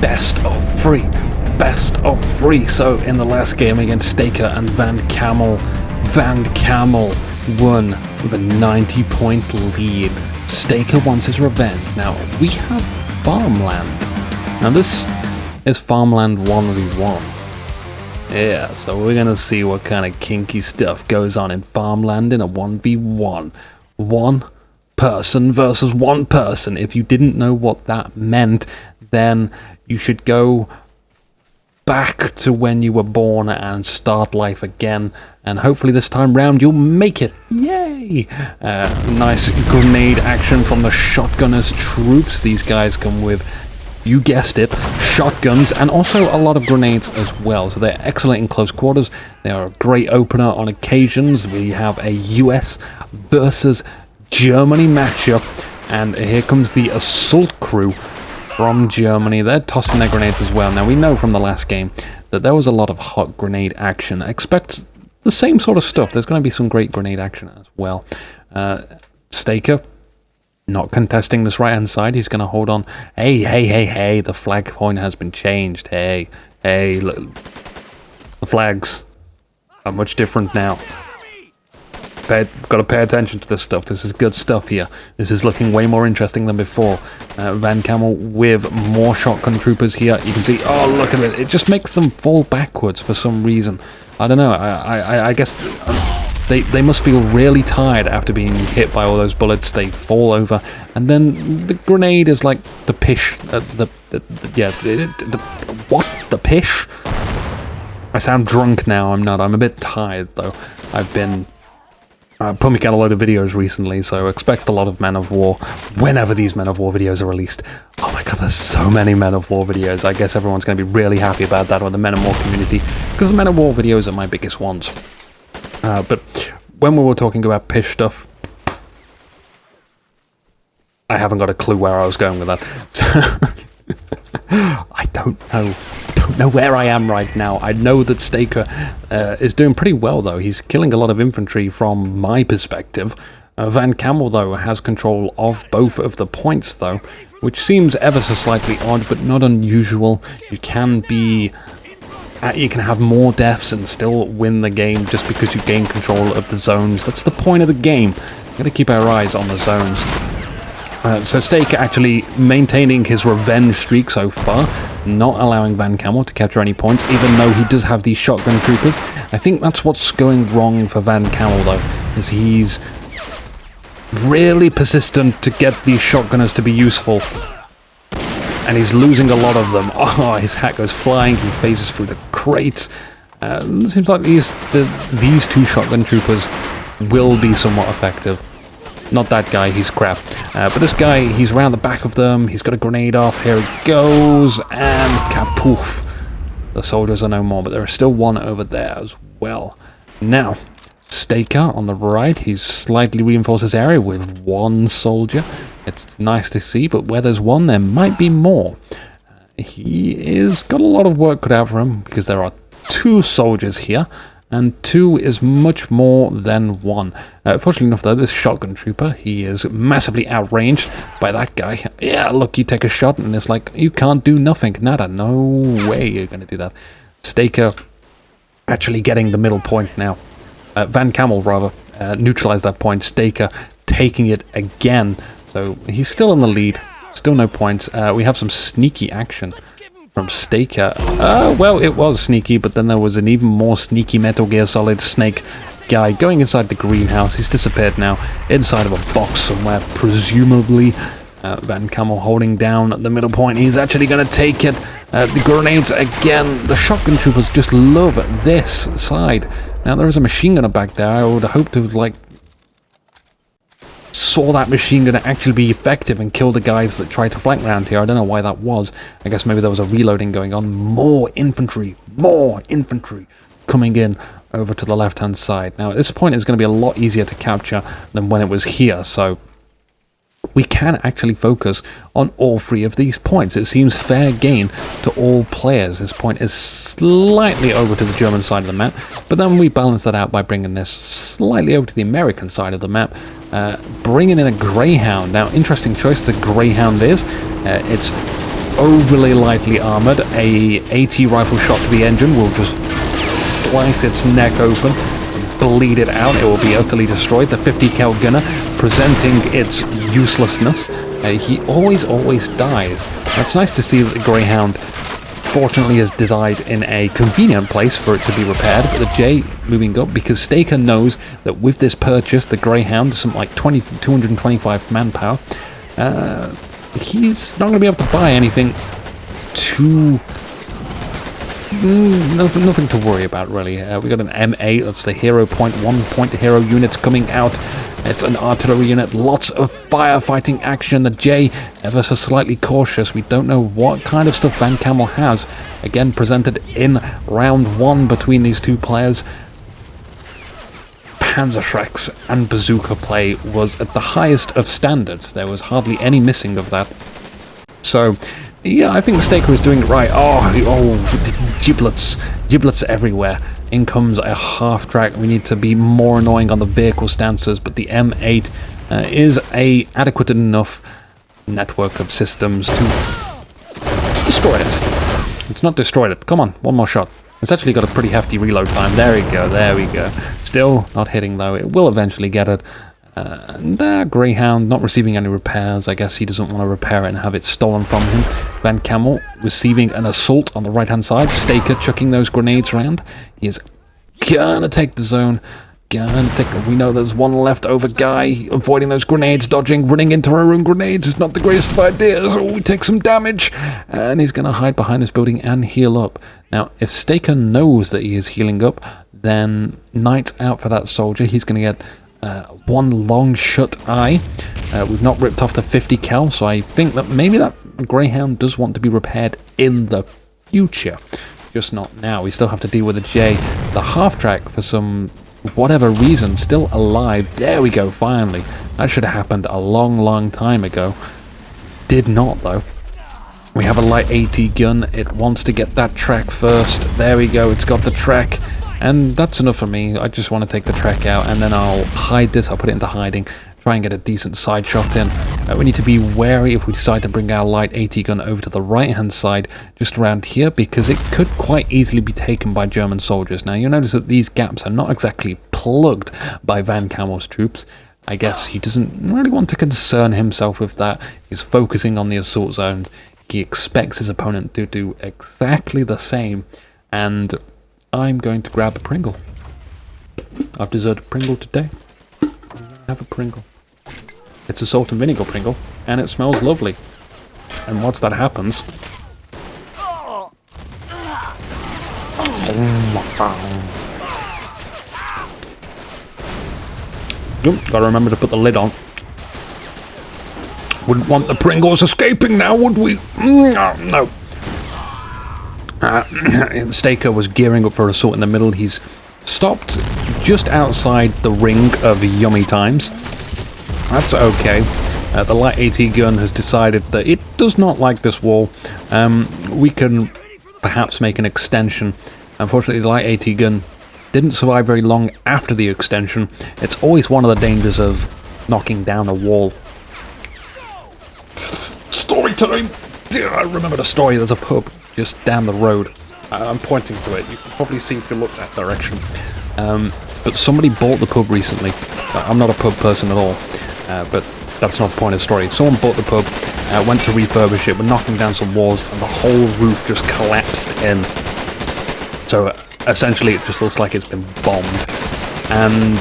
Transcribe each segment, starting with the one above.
best of 3. Best of 3. So in the last game against Stakor and Camal won with a 90-point lead. Stakor wants his revenge. Now we have farmland. Now this is farmland 1v1. Yeah, so we're gonna see what kind of kinky stuff goes on in farmland in a 1v1. One person versus one person. If you didn't know what that meant, then you should go back to when you were born and start life again, and hopefully this time round you'll make it. Yay! Nice grenade action from the shotgunners troops. These guys come with, you guessed it, shotguns and also a lot of grenades as well. So they're excellent in close quarters. They are a great opener on occasions. We have a US versus Germany matchup, and here comes the assault crew from Germany. They're tossing their grenades as well. Now we know from the last game that there was a lot of hot grenade action. Expect the same sort of stuff. There's going to be some great grenade action as well. Stakor not contesting this right hand side. He's going to hold on. Hey, the flag point has been changed. Hey, look, the flags are much different now. Got to pay attention to this stuff. This is good stuff here. This is looking way more interesting than before. Camal with more shotgun troopers here. You can see, oh, look at it. It just makes them fall backwards for some reason. I don't know. I guess they must feel really tired after being hit by all those bullets. They fall over, and then the grenade is like the pish. What? The pish? I sound drunk now. I'm not. I'm a bit tired though. I've been pumping out a load of videos recently, so expect a lot of Men of War whenever these Men of War videos are released. Oh my god, there's so many Men of War videos. I guess everyone's going to be really happy about that with the Men of War community, because the Men of War videos are my biggest ones. But when we were talking about pish stuff, I haven't got a clue where I was going with that. So I don't know where I am right now. I know that Stakor is doing pretty well though. He's killing a lot of infantry from my perspective. Camal though has control of both of the points though, which seems ever so slightly odd but not unusual. You can have more deaths and still win the game just because you gain control of the zones. That's the point of the game. We've got to keep our eyes on the zones. So Stakor actually maintaining his revenge streak so far, not allowing Camal to capture any points, even though he does have these shotgun troopers. I think that's what's going wrong for Camal though, is he's really persistent to get these shotgunners to be useful. And he's losing a lot of them. Oh, his hat goes flying, he phases through the crates. It seems like these two shotgun troopers will be somewhat effective. Not that guy, he's crap. But this guy, he's around the back of them, he's got a grenade off, here it goes, and kapoof. The soldiers are no more, but there is still one over there as well. Now, Stakor on the right, he's slightly reinforced this area with one soldier. It's nice to see, but where there's one, there might be more. He is got a lot of work cut out for him, because there are two soldiers here, and two is much more than one. Fortunately enough though, this shotgun trooper, he is massively outranged by that guy. Yeah, look, you take a shot and it's like, you can't do nothing, nada, no way you're gonna do that. Stakor actually getting the middle point now. Camal rather, neutralized that point. Stakor taking it again, so he's still in the lead, still no points. We have some sneaky action from Stakor. Well, it was sneaky, but then there was an even more sneaky Metal Gear Solid Snake guy going inside the greenhouse. He's disappeared now, inside of a box somewhere, presumably. Camal holding down the middle point. He's actually going to take it. The grenades again. The shotgun troopers just love this side. Now, there is a machine gunner back there. I would hope to, saw that machine gun actually be effective and kill the guys that tried to flank around here. I don't know why that was. I guess maybe there was a reloading going on. More infantry coming in over to the left hand side. Now at this point it's going to be a lot easier to capture than when it was here, so we can actually focus on all three of these points. It seems fair game to all players. This point is slightly over to the German side of the map, but then we balance that out by bringing this slightly over to the American side of the map, bringing in a Greyhound. Now, interesting choice the Greyhound is. It's overly lightly armored. A AT rifle shot to the engine will just slice its neck open, bleed it out. It will be utterly destroyed. The 50 cal gunner presenting its uselessness. He always dies. It's nice to see that the Greyhound fortunately has died in a convenient place for it to be repaired, but the J moving up because Stakor knows that with this purchase, the Greyhound, something like 225 manpower, he's not going to be able to buy anything too... nothing to worry about, really. We got an M8, that's the hero point, 1 point hero units coming out. It's an artillery unit, lots of firefighting action. The J, ever so slightly cautious. We don't know what kind of stuff Van Camal has. Again, presented in round 1 between these two players. Panzerschrecks and bazooka play was at the highest of standards. There was hardly any missing of that. So, yeah, I think Stakor is doing it right. Oh, giblets everywhere. In comes a half track. We need to be more annoying on the vehicle stances, but the M8 is a adequate enough network of systems to destroy it. It's not destroyed it. Come on, one more shot. It's actually got a pretty hefty reload time. There we go, there we go. Still not hitting though. It will eventually get it. Greyhound not receiving any repairs. I guess he doesn't want to repair it and have it stolen from him. Van Camal receiving an assault on the right hand side. Stakor chucking those grenades around. He is gonna take the zone. We know there's one leftover guy avoiding those grenades, dodging, running into our own grenades is not the greatest of ideas. Oh, we take some damage, and he's gonna hide behind this building and heal up. Now, if Stakor knows that he is healing up, then night out for that soldier. He's gonna get one long shut eye. We've not ripped off the 50 cal, so I think that maybe that Greyhound does want to be repaired in the future, just not now. We still have to deal with the J. The half track, for some whatever reason, still alive. There we go, finally. That should have happened a long time ago. Did not, though. We have a light AT gun. It wants to get that track first. There we go, it's got the track. And that's enough for me. I just want to take the track out, and then I'll hide this. I'll put it into hiding, try and get a decent side shot in. We need to be wary if we decide to bring our light AT gun over to the right-hand side, just around here, because it could quite easily be taken by German soldiers. Now, you'll notice that these gaps are not exactly plugged by Van Camel's troops. I guess he doesn't really want to concern himself with that. He's focusing on the assault zones. He expects his opponent to do exactly the same, and I'm going to grab a Pringle. I've deserted Pringle today. Have a Pringle. It's a salt and vinegar Pringle, and it smells lovely. And once that happens... Gotta remember to put the lid on. Wouldn't want the Pringles escaping now, would we? No. Stakor was gearing up for assault in the middle. He's stopped just outside the ring of yummy times. That's okay. The light AT gun has decided that it does not like this wall. We can perhaps make an extension. Unfortunately, the light AT gun didn't survive very long after the extension. It's always one of the dangers of knocking down a wall. Story time! I remember the story. There's a pub just down the road. I'm pointing to it. You can probably see if you look that direction. But somebody bought the pub recently. I'm not a pub person at all, but that's not the point of the story. Someone bought the pub, went to refurbish it, were knocking down some walls, and the whole roof just collapsed in. So essentially it just looks like it's been bombed. And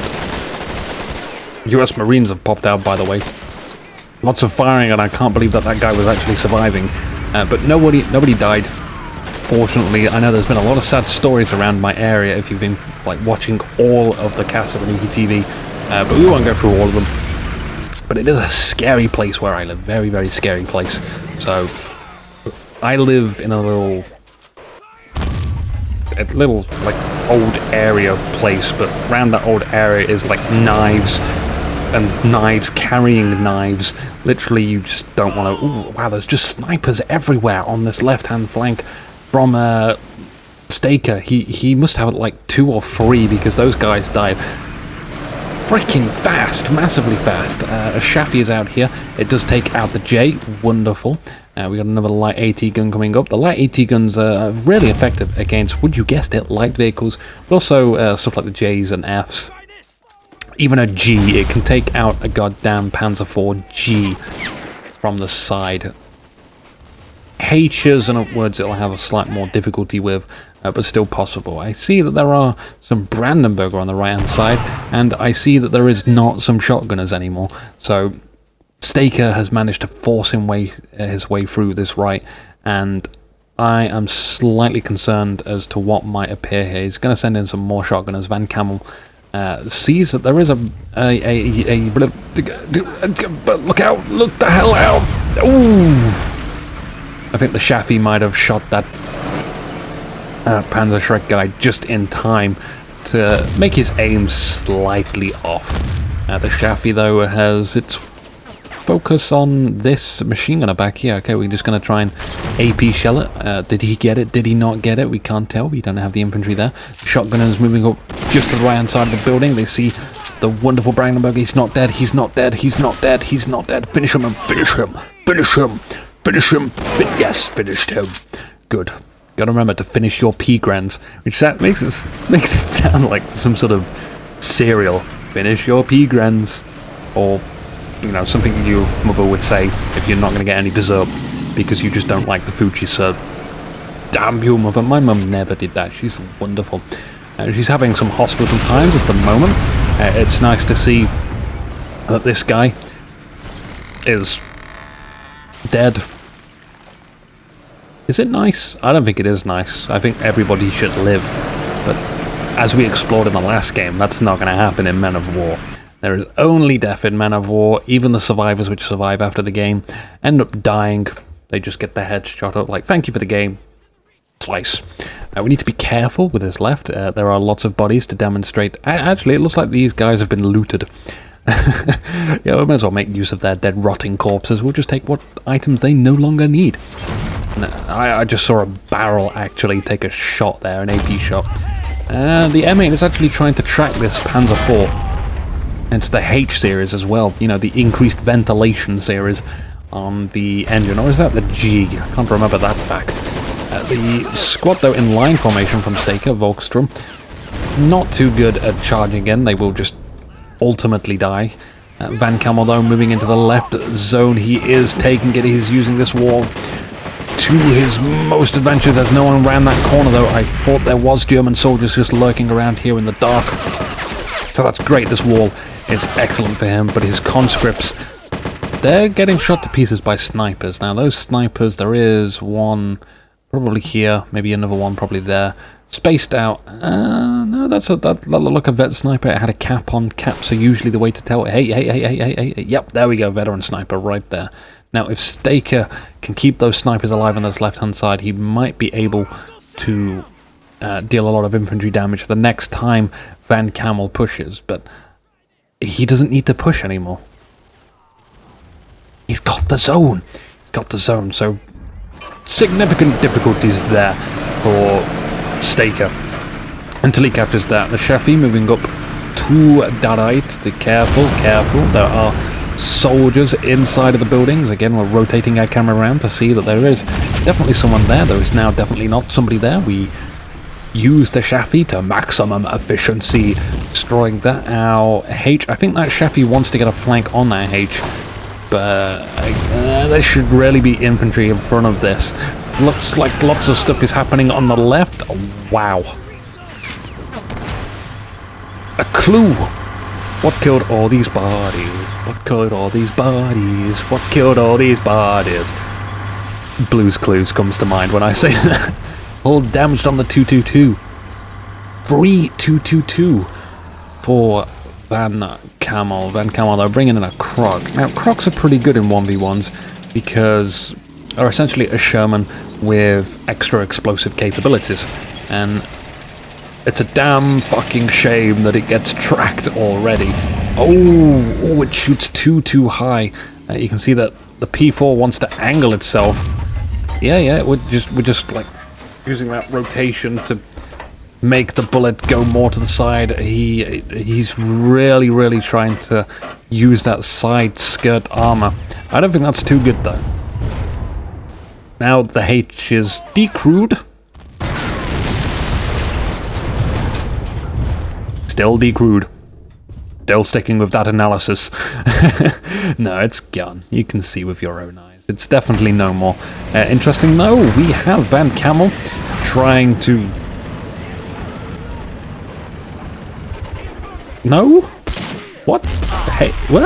US Marines have popped out, by the way. Lots of firing, and I can't believe that that guy was actually surviving. But nobody died. Fortunately, I know there's been a lot of sad stories around my area if you've been like watching all of the casts of InukiTV, but we won't go through all of them. But it is a scary place where I live, very, very scary place. So I live in a little like old area place, but around that old area is like knives and knives carrying knives. Literally, you just don't want to. Ooh, wow, there's just snipers everywhere on this left-hand flank from Stakor. He must have like 2 or 3 because those guys died freaking fast, massively fast. A Shafi is out here. It does take out the J. Wonderful. We got another light AT gun coming up. The light AT guns are really effective against, would you guessed it, light vehicles, but also stuff like the J's and F's. Even a G, it can take out a goddamn Panzer IV G from the side. H's and upwards it'll have a slight more difficulty with, but still possible. I see that there are some Brandenburger on the right hand side, and I see that there is not some shotgunners anymore. So Stakor has managed to force his way through this right, and I am slightly concerned as to what might appear here. He's going to send in some more shotgunners. Van Camal sees that there is a look out! Look the hell out! Ooh! I think the Shaffy might have shot that Panzer Shrek guy just in time to make his aim slightly off. The Shaffy, though, has its focus on this machine gunner back here. Okay, we're just going to try and AP shell it. Did he get it? Did he not get it? We can't tell. We don't have the infantry there. The shotgunners moving up just to the right-hand side of the building. They see the wonderful Brandenburg. He's not dead. He's not dead. He's not dead. He's not dead. Finish him and finish him. Finish him. Finish him. Yes, finished him. Good. Gotta remember to finish your P-grans, which makes it sound like some sort of cereal. Finish your P-grans. Or, you know, something your mother would say if you're not going to get any dessert because you just don't like the food she served. Damn you, mother. My mum never did that. She's wonderful. She's having some hospital times at the moment. It's nice to see that this guy is dead. Is it nice? I don't think it is nice. I think everybody should live. But as we explored in the last game, that's not going to happen in Men of War. There is only death in Men of War. Even the survivors which survive after the game end up dying. They just get their heads shot up like, thank you for the game. Twice. We need to be careful with this left. There are lots of bodies to demonstrate. Actually, it looks like these guys have been looted. Yeah, we might as well make use of their dead, rotting corpses. We'll just take what items they no longer need. And I just saw a barrel actually take a shot there, an AP shot. The M8 is actually trying to track this Panzer IV. It's the H series as well, you know, the increased ventilation series on the engine. Or is that the G? I can't remember that fact. The squad, though, in line formation from Stakor, Volkstrom, not too good at charging in. They will just ultimately die. Van Camal, though, moving into the left zone. He is taking it. He's using this wall to his most adventure. There's no one around that corner, though. I thought there was German soldiers just lurking around here in the dark. So that's great. This wall is excellent for him, but his conscripts, they're getting shot to pieces by snipers. Now, those snipers, there is one probably here, maybe another one probably there. Spaced out. No, that looked like a vet sniper. It had a cap on. Caps are usually the way to tell. Hey. Yep, there we go. Veteran sniper right there. Now, if Stakor can keep those snipers alive on this left-hand side, he might be able to deal a lot of infantry damage the next time Van Camal pushes, but he doesn't need to push anymore. He's got the zone. He's got the zone, so significant difficulties there for Stakor until he captures that. The Shaffy moving up to that right. Careful. There are soldiers inside of the buildings. Again, we're rotating our camera around to see that there is definitely someone there. There is now definitely not somebody there. We use the Shaffy to maximum efficiency, destroying that. Our H, I think that Shaffy wants to get a flank on that H, but there should really be infantry in front of this. Looks like lots of stuff is happening on the left. Oh, wow. A clue. What killed all these bodies? What killed all these bodies? What killed all these bodies? Blue's Clues comes to mind when I say that. All damaged on the 222. Free 222 for Van Camal. Van Camal, they're bringing in a Croc. Now, Crocs are pretty good in 1v1s because they're essentially a Sherman with extra explosive capabilities. And it's a damn fucking shame that it gets tracked already. Oh, it shoots too high. You can see that the P4 wants to angle itself. Yeah, we're just like using that rotation to make the bullet go more to the side. He's really trying to use that side skirt armor. I don't think that's too good though. Now the H is decrewed. Still decrewed. Still sticking with that analysis. No, it's gone. You can see with your own eyes. It's definitely no more. Interesting though, we have Van Camal trying to... No? What? Hey, what?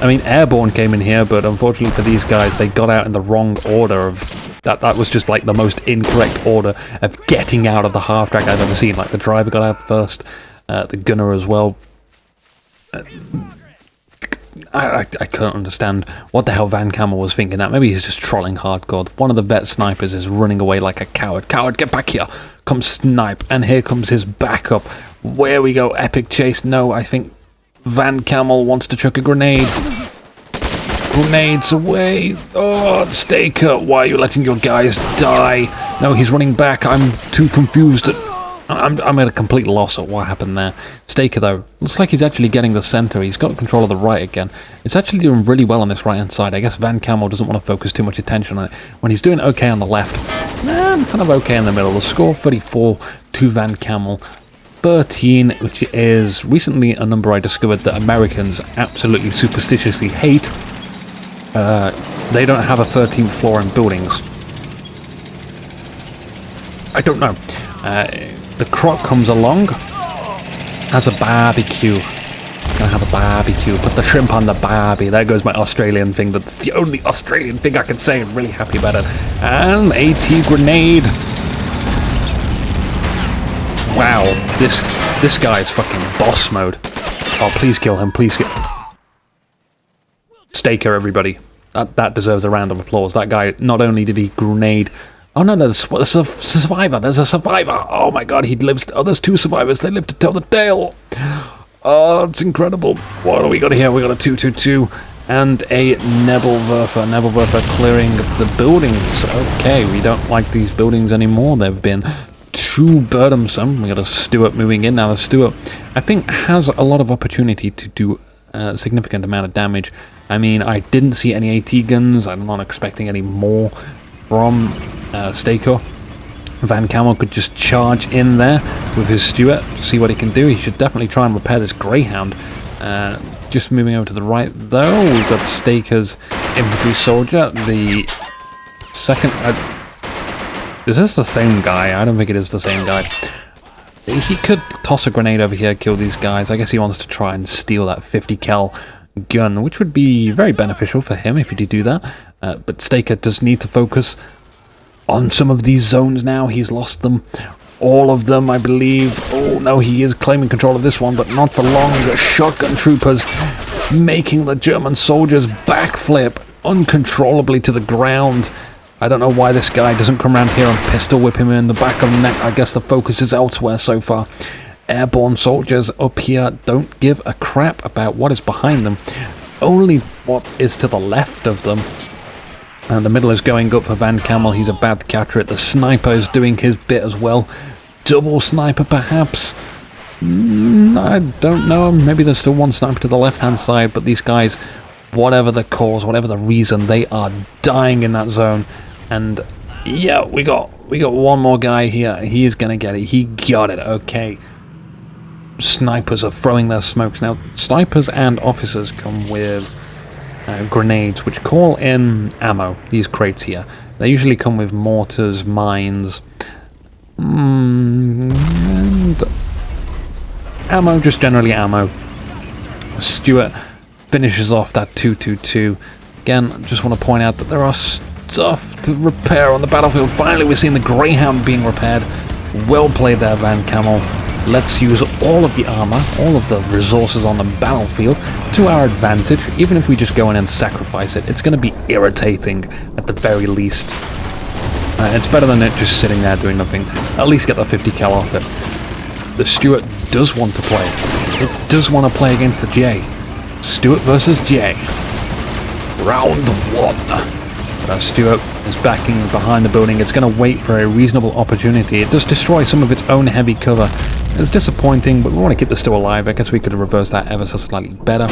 I mean, Airborne came in here, but unfortunately for these guys, they got out in the wrong order of... That was just like the most incorrect order of getting out of the half-track I've ever seen. Like the driver got out first, the gunner as well. I can't understand what the hell Van Camal was thinking that. Maybe he's just trolling hardcore. One of the vet snipers is running away like a coward. Coward, get back here! Come snipe. And here comes his backup. Where we go, epic chase. No, I think Van Camal wants to chuck a grenade. Grenades away. Oh, Stakor, why are you letting your guys die? No, he's running back. I'm too confused. I'm at a complete loss at what happened there. Stakor, though, looks like he's actually getting the center. He's got control of the right again. It's actually doing really well on this right-hand side. I guess Van Camal doesn't want to focus too much attention on it. When he's doing okay on the left, I'm kind of okay in the middle. The score, 34 to Van Camal. 13, which is recently a number I discovered that Americans absolutely superstitiously hate. They don't have a 13th floor in buildings. I don't know. The croc comes along, has a barbecue. Gonna have a barbecue. Put the shrimp on the barbie. There goes my Australian thing. That's the only Australian thing I can say. I'm really happy about it. And AT grenade. Wow, this guy is fucking boss mode. Oh, please kill him. Please kill. Stakor, everybody. That deserves a round of applause. That guy, not only did he grenade... Oh no, there's a survivor. There's a survivor. Oh my god, he lives... Oh, there's two survivors. They live to tell the tale. Oh, it's incredible. What do we got here? We got a 2-2-2 and a Nebelwerfer. Nebelwerfer clearing the buildings. Okay, we don't like these buildings anymore. They've been too burdensome. We got a Stuart moving in. Now the Stuart, I think, has a lot of opportunity to do a significant amount of damage. I mean, I didn't see any AT guns. I'm not expecting any more from Stakor. Van Camal could just charge in there with his Stuart, see what he can do. He should definitely try and repair this Greyhound. Just moving over to the right, though, we've got Stakor's infantry soldier. The second... is this the same guy? I don't think it is the same guy. He could toss a grenade over here, kill these guys. I guess he wants to try and steal that 50 cal gun, which would be very beneficial for him if he did do that. But Stakor does need to focus on some of these zones now. He's lost them. All of them, I believe. Oh, no, he is claiming control of this one, but not for long. The shotgun troopers making the German soldiers backflip uncontrollably to the ground. I don't know why this guy doesn't come around here and pistol whip him in the back of the neck. I guess the focus is elsewhere so far. Airborne soldiers up here don't give a crap about what is behind them. Only what is to the left of them. And the middle is going up for Van Camal. He's about to capture it. The sniper is doing his bit as well. Double sniper, perhaps? I don't know. Maybe there's still one sniper to the left-hand side, but these guys, whatever the cause, whatever the reason, they are dying in that zone. And yeah, we got one more guy here. He is going to get it. He got it. Okay. Snipers are throwing their smokes. Now, snipers and officers come with grenades, which call in ammo. These crates here. They usually come with mortars, mines, and ammo, just generally ammo. Stuart finishes off that 2-2-2. Again, just want to point out that there are stuff to repair on the battlefield. Finally, we're seeing the Greyhound being repaired. Well played there, Van Camal. Let's use all of the armor, all of the resources on the battlefield to our advantage. Even if we just go in and sacrifice it, it's going to be irritating at the very least. It's better than it just sitting there doing nothing. At least get the 50 cal off it. The Stuart does want to play. It does want to play against the J. Stuart versus J. Round one. But Stuart is backing behind the building. It's going to wait for a reasonable opportunity. It does destroy some of its own heavy cover. It's disappointing, but we want to keep this still alive. I guess we could reverse that ever so slightly better.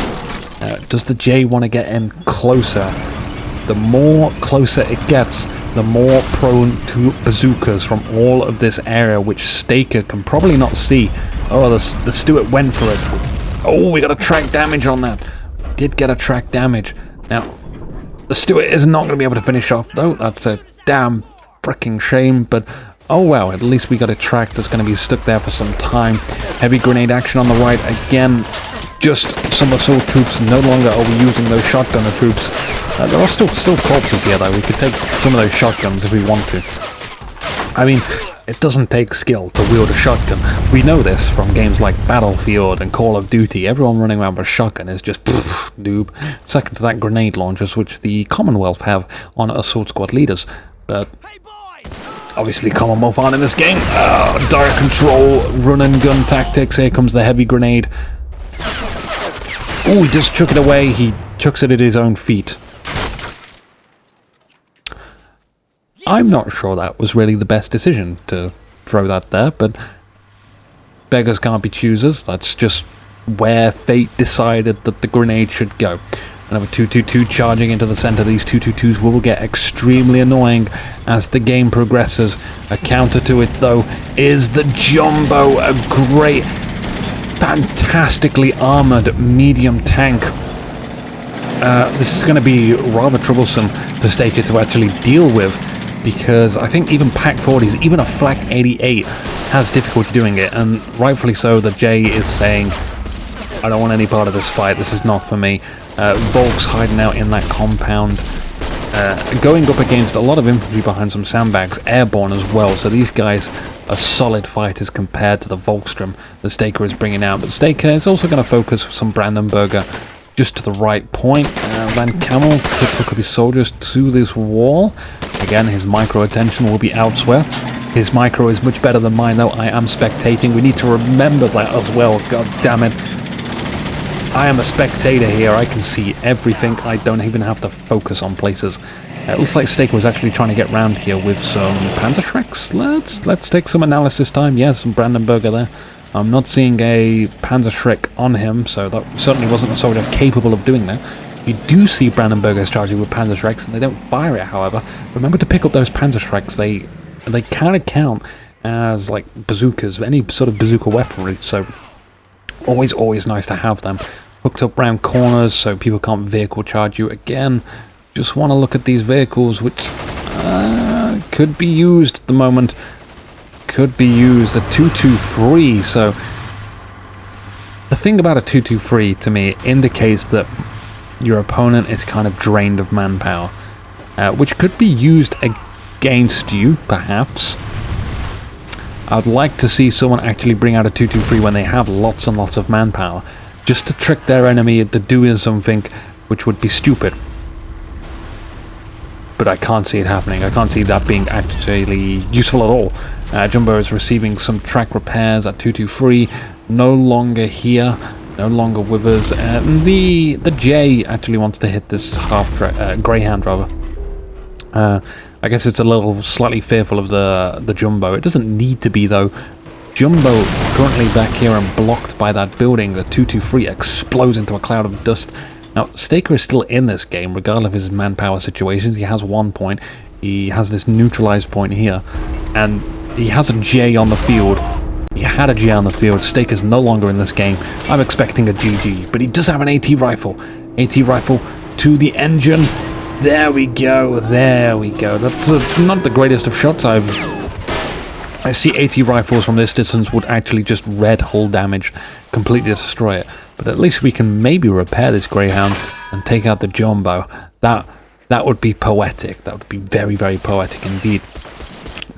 Does the J want to get in closer? the more closer it gets, the more prone to bazookas from all of this area, which Stakor can probably not see. Oh, the Stuart went for it. Oh, we got a track damage on that. Did get a track damage. Now, the Stuart is not going to be able to finish off, though. That's a damn freaking shame, but oh well, at least we got a track that's going to be stuck there for some time. Heavy grenade action on the right. Again, just some assault troops. No longer are we using those shotgunner troops. There are still corpses here, though. We could take some of those shotguns if we want to. I mean, it doesn't take skill to wield a shotgun. We know this from games like Battlefield and Call of Duty. Everyone running around with a shotgun is just noob. Second to that, grenade launchers, which the Commonwealth have on assault squad leaders. But obviously Commonwealth aren't in this game. Direct control, run and gun tactics. Here comes the heavy grenade. Oh, he just chuck it away. He chucks it at his own feet. I'm not sure that was really the best decision to throw that there, but beggars can't be choosers. That's just where fate decided that the grenade should go. Another 222 charging into the center. These 222s will get extremely annoying as the game progresses. A counter to it, though, is the Jumbo, a great, fantastically armored medium tank. This is going to be rather troublesome for Stakor to actually deal with, because I think even Pack 40s, even a Flak 88 has difficulty doing it, and rightfully so. The J is saying, I don't want any part of this fight, this is not for me. Volk's hiding out in that compound, going up against a lot of infantry behind some sandbags, airborne as well, so these guys are solid fighters compared to the Volkstrom that Stakor is bringing out. But Stakor is also going to focus some Brandenburger just to the right point. Van Camal could hook up his soldiers to this wall. Again, his micro attention will be elsewhere. His micro is much better than mine, though. I am spectating. We need to remember that as well. God damn it. I am a spectator here. I can see everything. I don't even have to focus on places. It looks like Stakor was actually trying to get round here with some Panzerschrecks. Let's take some analysis time. Yeah, some Brandenburger there. I'm not seeing a Panzerschreck on him, so that certainly wasn't a soldier capable of doing that. You do see Brandenburgers charging with Panzerschrecks, and they don't fire it, however. Remember to pick up those Panzerschrecks. They kind of count as like bazookas, any sort of bazooka weaponry, so always nice to have them. Hooked up round corners so people can't vehicle charge you. Again, just want to look at these vehicles, which could be used at the moment. Could be used. A 223, so the thing about a 223 to me indicates that your opponent is kind of drained of manpower, which could be used against you, perhaps. I'd like to see someone actually bring out a 223 when they have lots and lots of manpower, just to trick their enemy into doing something which would be stupid. But I can't see it happening. I can't see that being actually useful at all. Jumbo is receiving some track repairs at 223, no longer here, no longer with us. The J actually wants to hit this Greyhound, rather. I guess it's a little slightly fearful of the Jumbo. It doesn't need to be, though. Jumbo currently back here and blocked by that building. The 223 explodes into a cloud of dust. Now, Stakor is still in this game, regardless of his manpower situations. He has 1 point. He has this neutralized point here, and he has a J on the field. He had a J on the field. Stakor's no longer in this game. I'm expecting a GG, but he does have an AT rifle. AT rifle to the engine. There we go. There we go. That's not the greatest of shots. I see AT rifles from this distance would actually just red hull damage, completely destroy it. But at least we can maybe repair this Greyhound and take out the Jumbo. That would be poetic. That would be very, very poetic indeed.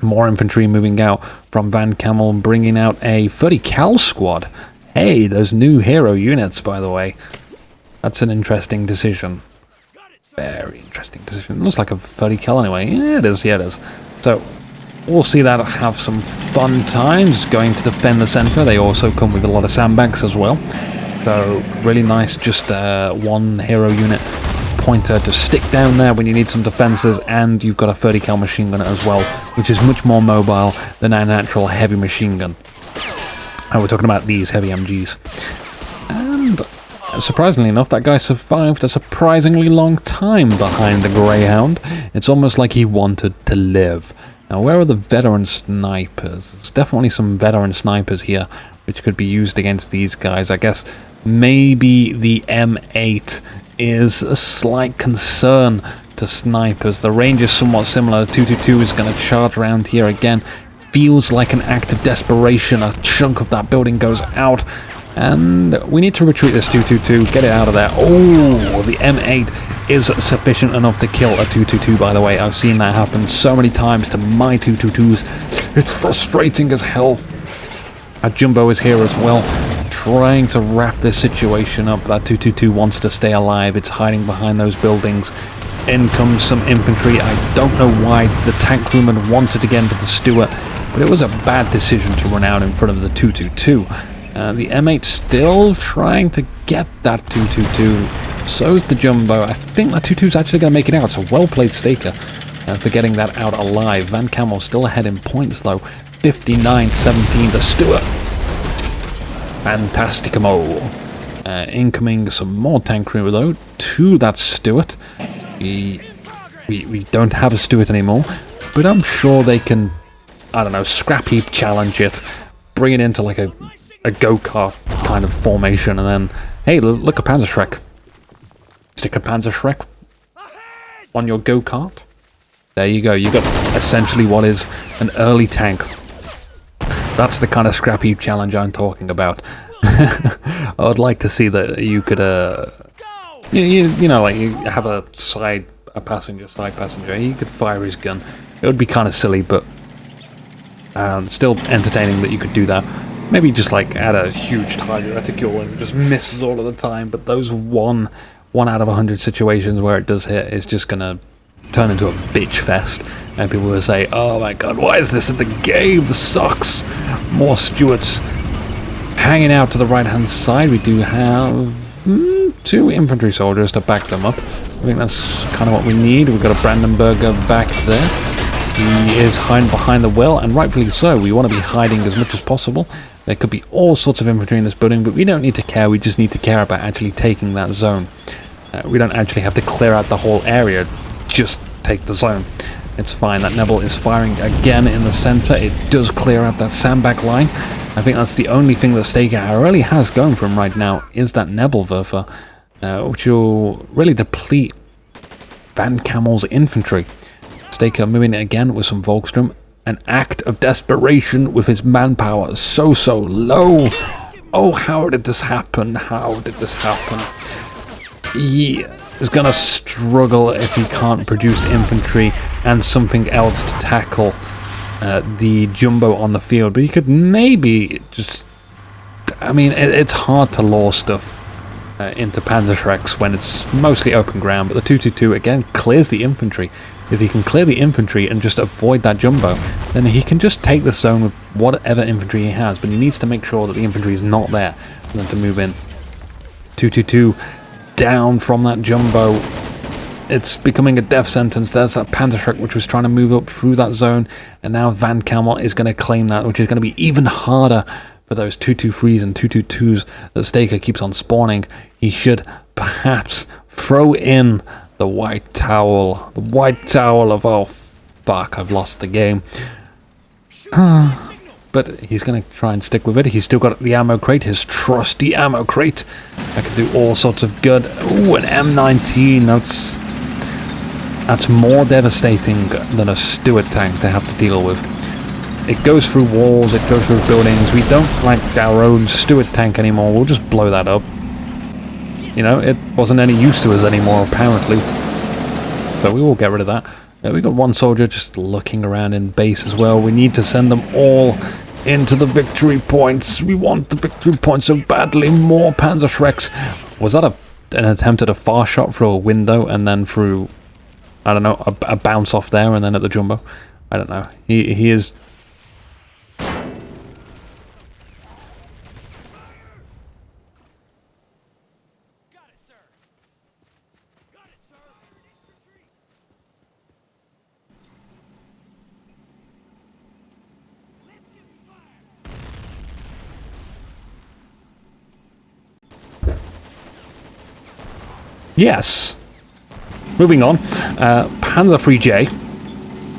More infantry moving out from Van Camal, bringing out a 30 cal squad. Hey, those new hero units, by the way. That's an interesting decision. Very interesting decision. Looks like a 30 cal anyway. Yeah, it is. Yeah, it is. So we'll see that have some fun times going to defend the center. They also come with a lot of sandbags as well. So really nice, just one hero unit pointer to stick down there when you need some defenses, and you've got a 30 cal machine gun as well, which is much more mobile than a natural heavy machine gun. And we're talking about these heavy MGs. And Surprisingly enough, that guy survived a surprisingly long time behind the Greyhound. It's almost like he wanted to live. Now, where are the veteran snipers? There's definitely some veteran snipers here, which could be used against these guys. I guess maybe the M8 is a slight concern to snipers. The range is somewhat similar. 222 is going to charge around here again. Feels like an act of desperation. A chunk of that building goes out. And we need to retreat this 222, get it out of there. Oh, the M8 is sufficient enough to kill a 222, by the way. I've seen that happen so many times to my 222s. It's frustrating as hell. A Jumbo is here as well, trying to wrap this situation up. That 222 wants to stay alive. It's hiding behind those buildings. In comes some infantry. I don't know why the tank crewman wanted to get into the Stuart, but it was a bad decision to run out in front of the 222. The M8 still trying to get that 222. So's the Jumbo. I think that 222's actually going to make it out. So well played, Stakor, for getting that out alive. Van Camal still ahead in points, though. 59-17, the Stuart. Fantastico. Incoming some more tank crew, though, to that Stuart. We don't have a Stuart anymore, but I'm sure they can, I don't know, scrap heap challenge it, bring it into like a go-kart kind of formation, and then, hey, look at Panzerschreck. Stick a Panzerschreck on your go-kart. There you go. You got essentially what is an early tank. That's the kind of scrap heap challenge I'm talking about. I would like to see that you could, you know, like you have a side passenger. He could fire his gun. It would be kind of silly, but still entertaining that you could do that. Maybe just like add a huge target reticule and just misses all of the time, but those one out of 100 situations where it does hit is just gonna turn into a bitch fest, and people will say, oh my god, why is this in the game? This sucks. More Stuarts hanging out to the right hand side. We do have 2 infantry soldiers to back them up. I think that's kind of what we need. We've got a Brandenburger back there. He is hiding behind the well, and rightfully so. We want to be hiding as much as possible. There could be all sorts of infantry in this building, but we don't need to care. We just need to care about actually taking that zone. We don't actually have to clear out the whole area. Just take the zone. It's fine. That Nebel is firing again in the center. It does clear out that sandbag line. I think that's the only thing that Stakor really has going for him right now, is that Nebelwerfer, which will really deplete Van Camel's infantry. Stakor moving it again with some Volkstrom. An act of desperation with his manpower so low. Oh, how did this happen? How did this happen? He is going to struggle if he can't produce infantry and something else to tackle the Jumbo on the field. But he could maybe just... I mean, it's hard to lure stuff into Panzerschrecks when it's mostly open ground, but the 222 again clears the infantry. If he can clear the infantry and just avoid that Jumbo, then he can just take the zone with whatever infantry he has, but he needs to make sure that the infantry is not there for them to move in. 222 down from that Jumbo. It's becoming a death sentence. There's that Panzerschreck which was trying to move up through that zone, and now Van Camal is going to claim that, which is going to be even harder for those 223s and 222s that Stakor keeps on spawning. He should perhaps throw in the white towel. The white towel of, oh fuck, I've lost the game. But he's going to try and stick with it. He's still got the ammo crate, his trusty ammo crate. That can do all sorts of good. Ooh, an M19. That's more devastating than a Stuart tank to have to deal with. It goes through walls, it goes through buildings. We don't like our own Stuart tank anymore. We'll just blow that up. You know, it wasn't any use to us anymore, apparently. So we will get rid of that. We got one soldier just looking around in base as well. We need to send them all into the victory points. We want the victory points so badly. More Panzerschrecks. Was that an attempt at a far shot through a window and then through, I don't know, a bounce off there and then at the Jumbo? I don't know. He is... Yes. Moving on, Panzer Free J.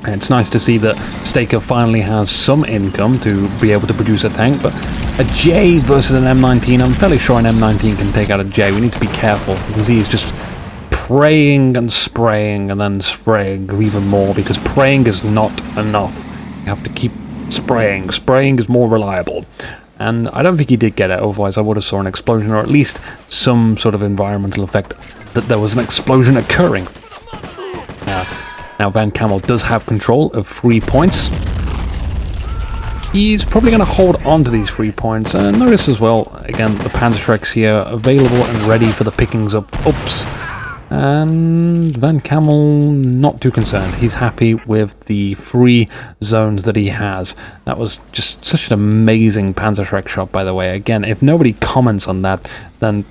It's nice to see that Stakor finally has some income to be able to produce a tank, but a J versus an M19, I'm fairly sure an M19 can take out a J. We need to be careful, because he's just praying and spraying and then spraying even more, because praying is not enough. You have to keep spraying. Spraying is more reliable. And I don't think he did get it, otherwise I would have saw an explosion, or at least some sort of environmental effect that there was an explosion occurring. Now Van Camal does have control of 3 points. He's probably going to hold on to these 3 points. And notice as well, again, the Panzerschrecks here available and ready for the pickings of ups. And Van Camal not too concerned. He's happy with the 3 zones that he has. That was just such an amazing Panzerschreck shot, by the way. Again, if nobody comments on that, then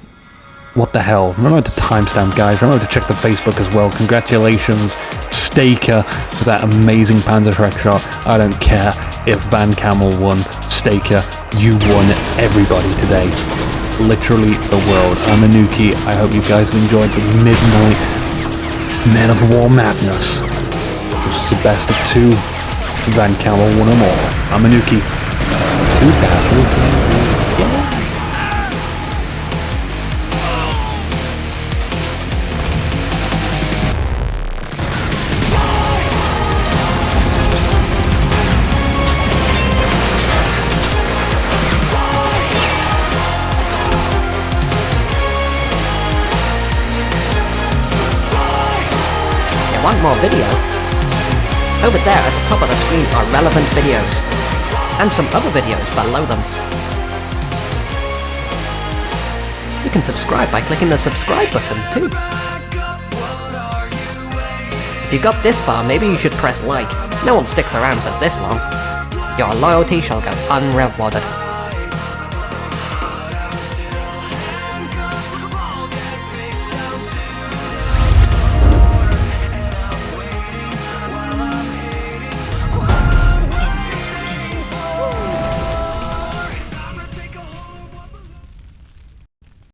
what the hell? Remember to timestamp, guys. Remember to check the Facebook as well. Congratulations, Stakor, for that amazing Panzerschreck shot. I don't care if Van Camal won. Stakor, you won everybody today. Literally the world. I'm Inuki. I hope you guys have enjoyed the Midnight Men of War madness. This is the best of 2. Van Camal won them all. I'm Inuki. 2 battles. Want more video? Over there at the top of the screen are relevant videos, and some other videos below them. You can subscribe by clicking the subscribe button too. If you got this far, maybe you should press like. No one sticks around for this long. Your loyalty shall go unrewarded.